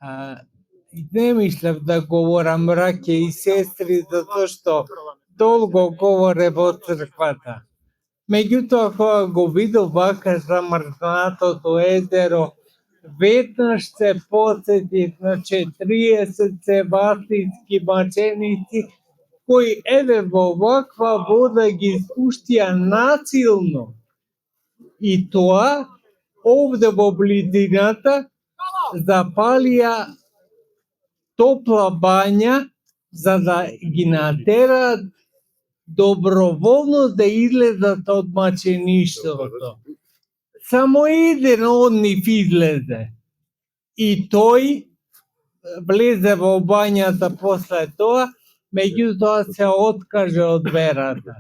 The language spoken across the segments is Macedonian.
А, не мислев да говорам браќе и сестри, затоа што долго говоре во црквата. Меѓутоа, кога го видов вака замрзнатото езеро, веднаш се потсетив на 40 севастински маченици, кои еве во ваква вода ги спуштија насилно. И тоа, овде во близината, запалија топла бања, за да ги натераат доброволно да излезат од мачеништвото. Само еден од нив излезе. И тој влезе во бањата после тоа, меѓутоа се откаже од верата.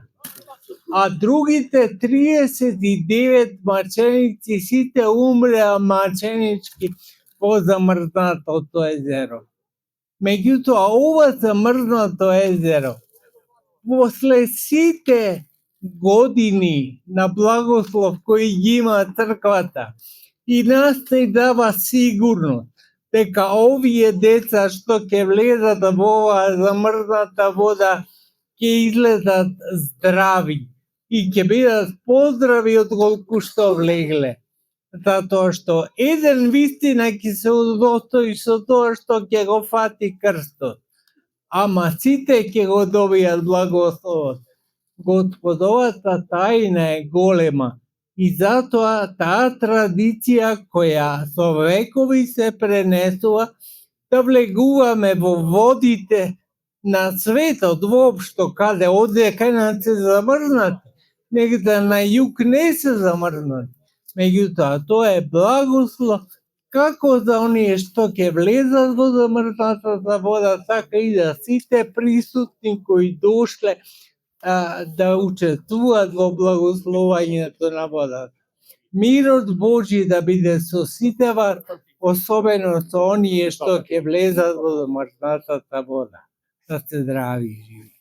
А другите 39 маченици сите умреа маченички во замрзнатото езеро. Меѓутоа, ова замрзнато езеро, после сите години на благослов кои ги има црквата, и нас се дава сигурност дека овие деца што ќе влезат во оваа замрзната вода ќе излезат здрави и ќе бидат поздрави од колку што влегле. Затоа што еден вистина ќе се удостои со тоа што ќе го фати крстот, ама сите ќе го добијат благословот. Господовата тајна е голема и затоа таа традиција која со векови се пренесува, да влегуваме во водите на светот воопшто, каде оде кај нас се замрзнати, негде на југ не се замрзнати. Меѓутоа, тоа е благослов како за оние што ќе влезат во замрзнатата вода, така и за сите присутни кои дошле да учествуваат во благословувањето на водата. Мирот Божи да биде со сите вас, особено со оние што ќе влезат во замрзнатата вода. Да сте здрави и живи.